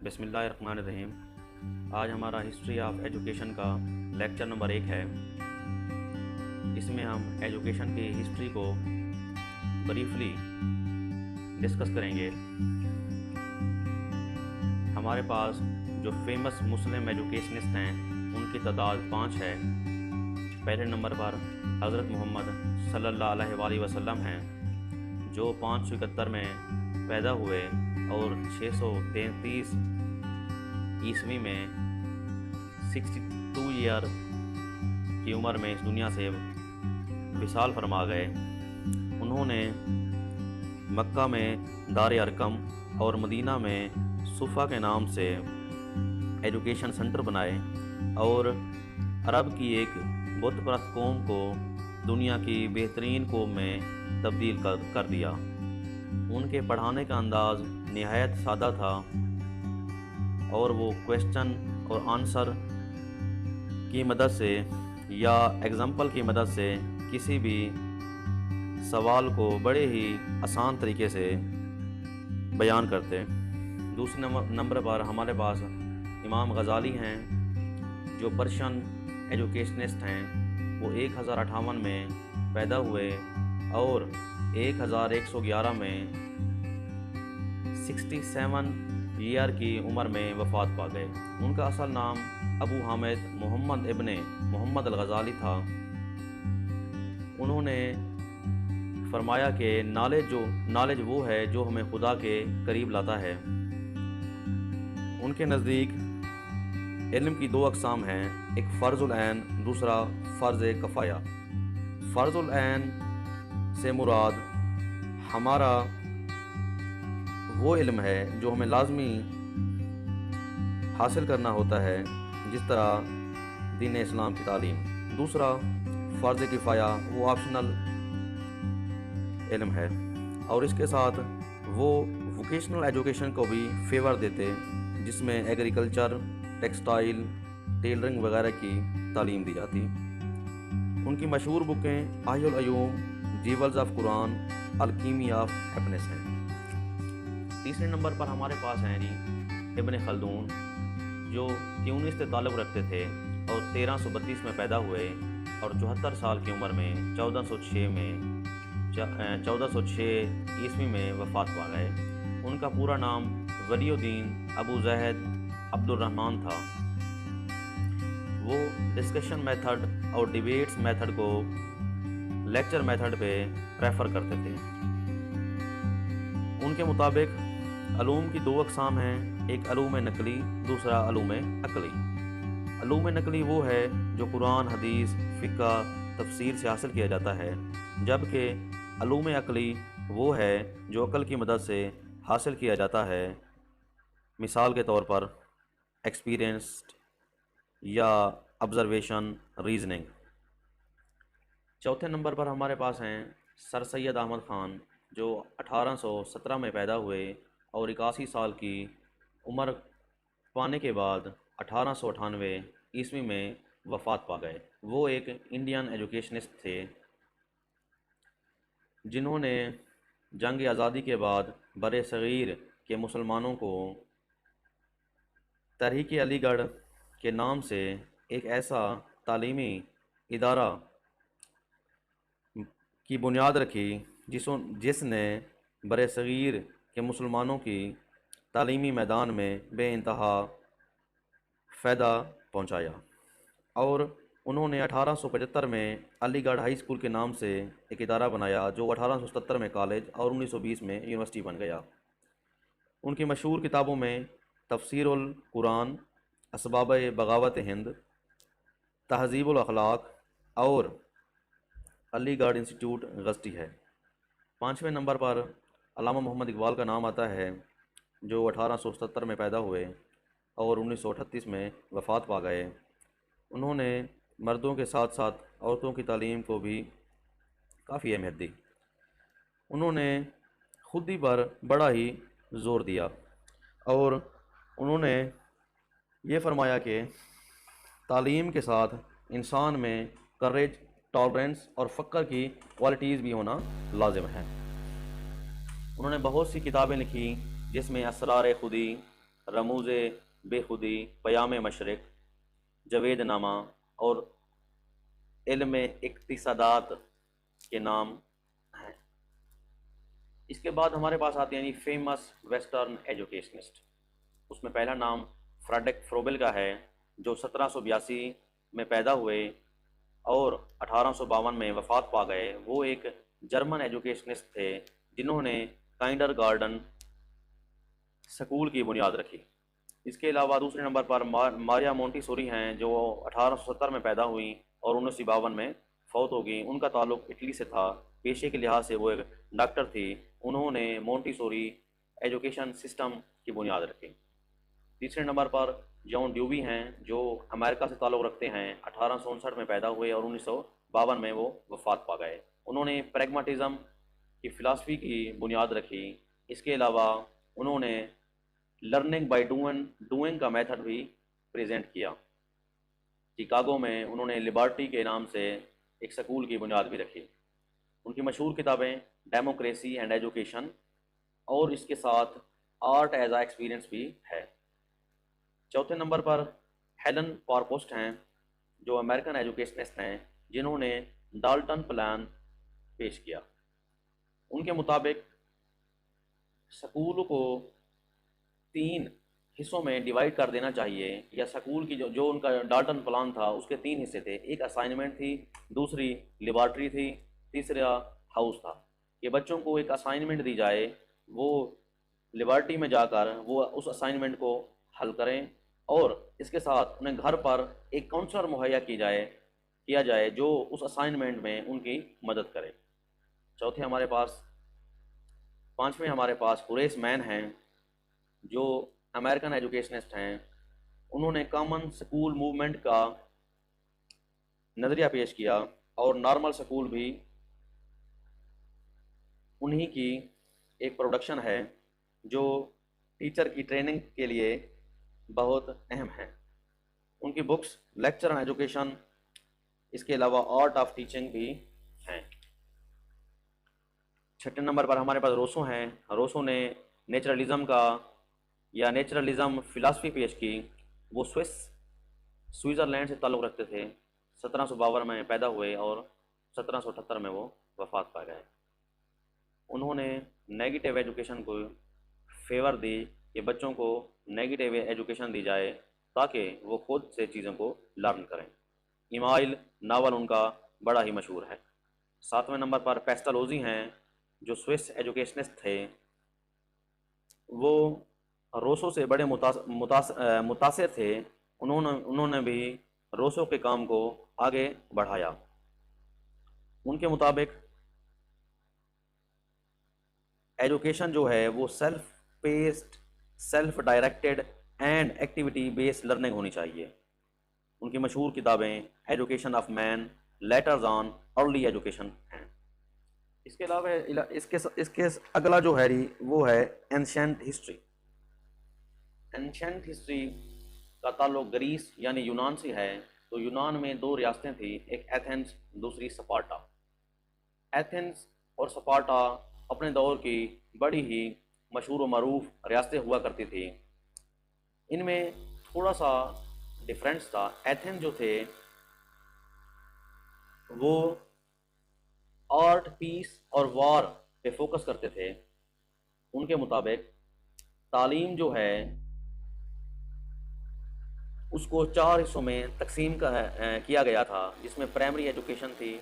بسم اللہ الرحمن الرحیم۔ آج ہمارا ہسٹری آف ایجوکیشن کا لیکچر نمبر 1 ہے۔ اس میں ہم ایجوکیشن کی ہسٹری کو بریفلی ڈسکس کریں گے۔ ہمارے پاس جو فیمس مسلم ایجوکیشنسٹ ہیں ان کی تعداد 5 ہے۔ پہلے نمبر پر حضرت محمد صلی اللہ علیہ وآلہ وسلم ہیں، جو 571 میں پیدا ہوئے اور 633 عیسوی میں 62 ایئر کی عمر میں اس دنیا سے وصال فرما گئے۔ انہوں نے مکہ میں دار ارقم اور مدینہ میں صفا کے نام سے ایجوکیشن سنٹر بنائے اور عرب کی ایک بت پرست قوم کو دنیا کی بہترین قوم میں تبدیل کر دیا۔ ان کے پڑھانے کا انداز نہایت سادہ تھا اور وہ کویسچن اور آنسر کی مدد سے یا ایگزامپل کی مدد سے کسی بھی سوال کو بڑے ہی آسان طریقے سے بیان کرتے۔ دوسرے نمبر پر ہمارے پاس امام غزالی ہیں، جو پرشین ایجوکیشنسٹ ہیں۔ وہ 1058 میں پیدا ہوئے اور 1111 میں 67 ایئر کی عمر میں وفات پا گئے۔ ان کا اصل نام ابو حامد محمد ابن محمد الغزالی تھا۔ انہوں نے فرمایا کہ نالج وہ ہے جو ہمیں خدا کے قریب لاتا ہے۔ ان کے نزدیک علم کی 2 اقسام ہیں، ایک فرض العین، دوسرا فرض کفایہ۔ فرض العین سے مراد ہمارا وہ علم ہے جو ہمیں لازمی حاصل کرنا ہوتا ہے، جس طرح دین اسلام کی تعلیم۔ دوسرا فرض کفایہ وہ آپشنل علم ہے، اور اس کے ساتھ وہ ووکیشنل ایجوکیشن کو بھی فیور دیتے، جس میں ایگریکلچر، ٹیکسٹائل، ٹیلرنگ وغیرہ کی تعلیم دی جاتی۔ ان کی مشہور بکیں احیاء العلوم، جیولز آف قرآن، الکیمی آف ہیپینس ہیں۔ تیسرے نمبر پر ہمارے پاس ہیں ابن خلدون، جو تیونس سے تعلق رکھتے تھے اور 1332 میں پیدا ہوئے اور 74 سال کی عمر میں 1406 عیسوی میں وفات پا گئے۔ ان کا پورا نام ولی الدین ابو زید عبد الرحمن تھا۔ وہ ڈسکشن میتھڈ اور ڈیبیٹس میتھڈ کو لیکچر میتھڈ پہ پریفر کرتے تھے۔ ان کے مطابق علوم کی 2 اقسام ہیں، ایک علوم نقلی، دوسرا علوم عقلی۔ علوم نقلی وہ ہے جو قرآن، حدیث، فقہ، تفسیر سے حاصل کیا جاتا ہے، جبکہ علوم عقلی وہ ہے جو عقل کی مدد سے حاصل کیا جاتا ہے، مثال کے طور پر ایکسپیرینسڈ یا آبزرویشن، ریزننگ۔ چوتھے نمبر پر ہمارے پاس ہیں سر سید احمد خان، جو 1817 میں پیدا ہوئے اور 81 سال کی عمر پانے کے بعد 1898 عیسوی میں وفات پا گئے۔ وہ ایک انڈین ایجوکیشنسٹ تھے، جنہوں نے جنگ آزادی کے بعد برِ صغیر کے مسلمانوں کو تحریک علی گڑھ کے نام سے ایک ایسا تعلیمی ادارہ کی بنیاد رکھی جس نے برِ صغیر کے مسلمانوں کی تعلیمی میدان میں بے انتہا فائدہ پہنچایا، اور انہوں نے 1875 میں علی گڑھ ہائی اسکول کے نام سے ایک ادارہ بنایا، جو 1877 میں کالج اور 1920 میں یونیورسٹی بن گیا۔ ان کی مشہور کتابوں میں تفسیر القرآن، اسباب بغاوت ہند، تہذیب الاخلاق اور علی گڑھ انسٹیٹیوٹ گزٹی ہے۔ 5ویں نمبر پر علامہ محمد اقبال کا نام آتا ہے، جو 1877 میں پیدا ہوئے اور 1938 میں وفات پا گئے۔ انہوں نے مردوں کے ساتھ ساتھ عورتوں کی تعلیم کو بھی کافی اہمیت دی۔ انہوں نے خودی پر بڑا ہی زور دیا اور انہوں نے یہ فرمایا کہ تعلیم کے ساتھ انسان میں کریج، ٹالرنس اور فقر کی کوالٹیز بھی ہونا لازم ہے۔ انہوں نے بہت سی کتابیں لکھی، جس میں اسرار خودی، رموز بے خودی، پیام مشرق، جوید نامہ اور علم اقتصادات کے نام ہیں۔ اس کے بعد ہمارے پاس آتے ہیں فیمس ویسٹرن ایجوکیشنسٹ۔ اس میں پہلا نام فریڈرک فروبل کا ہے، جو 1782 میں پیدا ہوئے اور 1852 میں وفات پا گئے۔ وہ ایک جرمن ایجوکیشنسٹ تھے جنہوں نے کائنڈر گارڈن سکول کی بنیاد رکھی۔ اس کے علاوہ دوسرے نمبر پر ماریا مونٹی سوری ہیں، جو 1870 میں پیدا ہوئیں اور 1952 میں فوت ہو گئیں۔ ان کا تعلق اٹلی سے تھا۔ پیشے کے لحاظ سے وہ ایک ڈاکٹر تھی۔ انہوں نے مونٹی سوری ایجوکیشن سسٹم کی بنیاد رکھی۔ تیسرے نمبر پر جان ڈیوی ہیں، جو امریکہ سے تعلق رکھتے ہیں۔ 1859 میں پیدا ہوئے اور 1952 میں وہ وفات پا گئے۔ انہوں نے پریگماٹزم کی فلسفی کی بنیاد رکھی۔ اس کے علاوہ انہوں نے لرننگ بائی ڈوئنگ کا میتھڈ بھی پریزنٹ کیا۔ چکاگو میں انہوں نے لبرٹی کے نام سے ایک سکول کی بنیاد بھی رکھی۔ ان کی مشہور کتابیں ڈیموکریسی اینڈ ایجوکیشن اور اس کے ساتھ آرٹ ایز اے ایکسپیرئنس بھی ہے۔ چوتھے نمبر پر ہیلن پارپوسٹ ہیں، جو امریکن ایجوکیشنسٹ ہیں، جنہوں نے ڈالٹن پلان پیش کیا۔ ان کے مطابق سکول کو 3 حصوں میں ڈیوائڈ کر دینا چاہیے، یا سکول کی جو ان کا ڈالٹن پلان تھا اس کے 3 حصے تھے۔ ایک اسائنمنٹ تھی، دوسری لیبارٹری تھی، تیسرا ہاؤس تھا، کہ بچوں کو ایک اسائنمنٹ دی جائے، وہ لیبارٹری میں جا کر وہ اس اسائنمنٹ کو حل کریں، اور اس کے ساتھ انہیں گھر پر ایک کاؤنسلر مہیا کیا جائے جو اس اسائنمنٹ میں ان کی مدد کرے۔ پانچویں ہمارے پاس ہوریس مین ہیں، جو امریکن ایجوکیشنسٹ ہیں۔ انہوں نے کامن سکول موومنٹ کا نظریہ پیش کیا، اور نارمل سکول بھی انہی کی ایک پروڈکشن ہے جو ٹیچر کی ٹریننگ کے لیے بہت اہم ہے۔ ان کی بکس لیکچر اینڈ ایجوکیشن، اس کے علاوہ آرٹ آف ٹیچنگ بھی ہیں۔ چھٹے نمبر پر ہمارے پاس روسو ہیں۔ روسو نے نیچرلزم فلسفی پیش کی۔ وہ سوئٹزرلینڈ سے تعلق رکھتے تھے۔ 1752 میں پیدا ہوئے اور 1778 میں وہ وفات پا گئے۔ انہوں نے نیگیٹو ایجوکیشن کو فیور دی، کہ بچوں کو نیگیٹو ایجوکیشن دی جائے تاکہ وہ خود سے چیزوں کو لرن کریں۔ ایمائل ناول ان کا بڑا ہی مشہور ہے۔ 7ویں نمبر پر پیسٹالوزی ہیں، جو سوئس ایجوکیشنسٹ تھے۔ وہ روسو سے بڑے متاثر تھے۔ انہوں نے بھی روسو کے کام کو آگے بڑھایا۔ ان کے مطابق ایجوکیشن جو ہے وہ self paced, self directed and activity based learning ہونی چاہیے۔ ان کی مشہور کتابیں education of man, letters on early education ہیں۔ اس کے علاوہ اس کے اگلا جو ہے وہ ہے اینشینٹ ہسٹری۔ اینشینٹ ہسٹری کا تعلق گریس یعنی یونان سے ہے۔ تو یونان میں 2 ریاستیں تھیں، ایک ایتھنز، دوسری سپارٹا۔ ایتھنز اور سپارٹا اپنے دور کی بڑی ہی مشہور و معروف ریاستیں ہوا کرتی تھیں۔ ان میں تھوڑا سا ڈفرینس تھا۔ ایتھنز جو تھے وہ آرٹ، پیس اور وار پہ فوکس کرتے تھے۔ ان کے مطابق تعلیم جو ہے اس کو 4 حصوں میں تقسیم کیا گیا تھا، جس میں پرائمری ایجوکیشن تھی،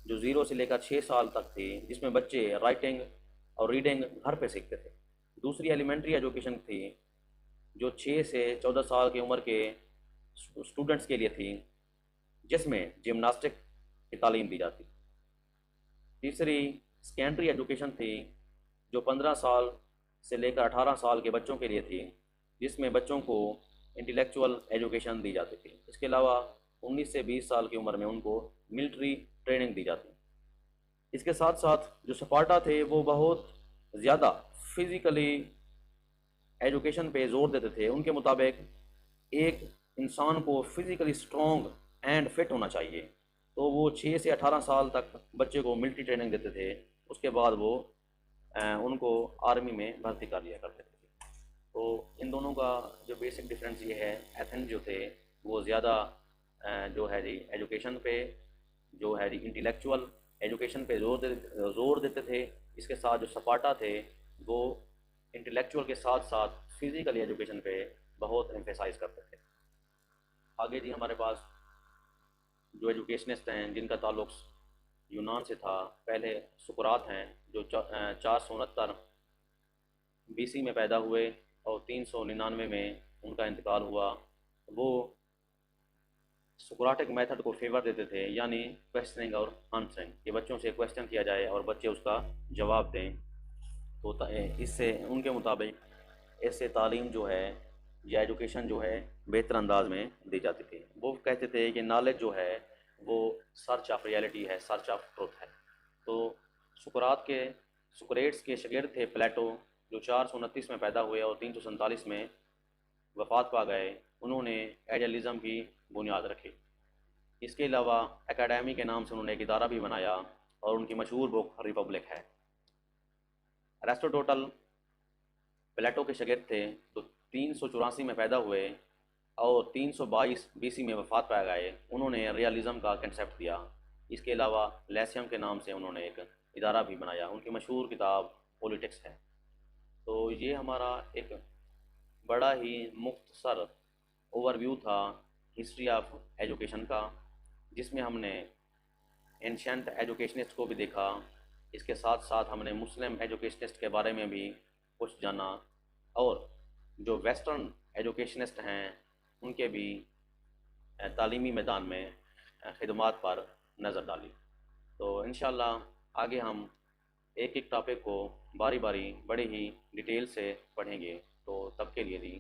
جو 0 سے لے کر 6 سال تک تھی، جس میں بچے رائٹنگ اور ریڈنگ گھر پہ سیکھتے تھے۔ دوسری ایلیمنٹری ایجوکیشن تھی، جو 6 سے 14 سال کی عمر کے اسٹوڈنٹس کے لیے تھی، جس میں جمناسٹک کی تعلیم دی جاتی۔ تیسری سیکنڈری ایجوکیشن تھی، جو 15 سال سے لے کر 18 سال کے بچوں کے لیے تھی، جس میں بچوں کو انٹلیکچول ایجوکیشن دی جاتی تھی۔ اس کے علاوہ 19 سے 20 سال کی عمر میں ان کو ملٹری ٹریننگ دی جاتی۔ اس کے ساتھ ساتھ جو سپارٹا تھے وہ بہت زیادہ فزیکلی ایجوکیشن پہ زور دیتے تھے۔ ان کے مطابق ایک انسان کو فزیکلی اسٹرانگ اینڈ فٹ ہونا چاہیے، تو وہ 6 سے 18 سال تک بچے کو ملٹری ٹریننگ دیتے تھے۔ اس کے بعد وہ ان کو آرمی میں بھرتی کر لیا کرتے تھے۔ تو ان دونوں کا جو بیسک ڈفرینس یہ ہے، ایتھنز جو تھے وہ زیادہ جو ہے جی ایجوکیشن پہ، جو ہے جی انٹلیکچول ایجوکیشن پہ زور دیتے تھے. اس کے ساتھ جو سپارٹا تھے وہ انٹلیکچول کے ساتھ ساتھ فزیکل ایجوکیشن پہ بہت ایمفیسائز کرتے تھے. آگے جی ہمارے پاس جو ایجوکیشنسٹ ہیں جن کا تعلق یونان سے تھا، پہلے سقراط ہیں جو 469 BC میں پیدا ہوئے اور 399 میں ان کا انتقال ہوا. وہ سقراٹک میتھڈ کو فیور دیتے تھے، یعنی کویسچننگ اور آنسرنگ، کہ بچوں سے کویسچن کیا جائے اور بچے اس کا جواب دیں. تو اس سے ان کے مطابق اس سے تعلیم جو ہے یا ایجوکیشن جو ہے بہتر انداز میں دی جاتی تھی. وہ کہتے تھے کہ نالج جو ہے وہ سرچ آف ریالٹی ہے، سرچ آف ٹروتھ ہے. تو سقریٹس کے شاگرد تھے پلیٹو، جو 429 میں پیدا ہوئے اور 347 میں وفات پا گئے. انہوں نے ایڈیلزم کی بنیاد رکھی. اس کے علاوہ اکیڈمی کے نام سے انہوں نے ایک ادارہ بھی بنایا اور ان کی مشہور بک ریپبلک ہے. ایرسٹوٹل پلیٹو کے شاگرد تھے، تو 384 میں پیدا ہوئے اور 322 BC میں وفات پا گئے. انہوں نے ریالزم کا کنسیپٹ دیا. اس کے علاوہ لیسیم کے نام سے انہوں نے ایک ادارہ بھی بنایا. ان کی مشہور کتاب پولیٹکس ہے. تو یہ ہمارا ایک بڑا ہی مختصر اوور ویو تھا ہسٹری آف ایجوکیشن کا، جس میں ہم نے اینشینٹ ایجوکیشنسٹ کو بھی دیکھا. اس کے ساتھ ساتھ ہم نے مسلم ایجوکیشنسٹ کے بارے میں بھی کچھ جانا، اور جو ویسٹرن ایجوکیشنسٹ ہیں ان کے بھی تعلیمی میدان میں خدمات پر نظر ڈالی. تو انشاءاللہ آگے ہم ایک ایک ٹاپک کو باری باری بڑے ہی ڈیٹیل سے پڑھیں گے. تو تب کے لیے دی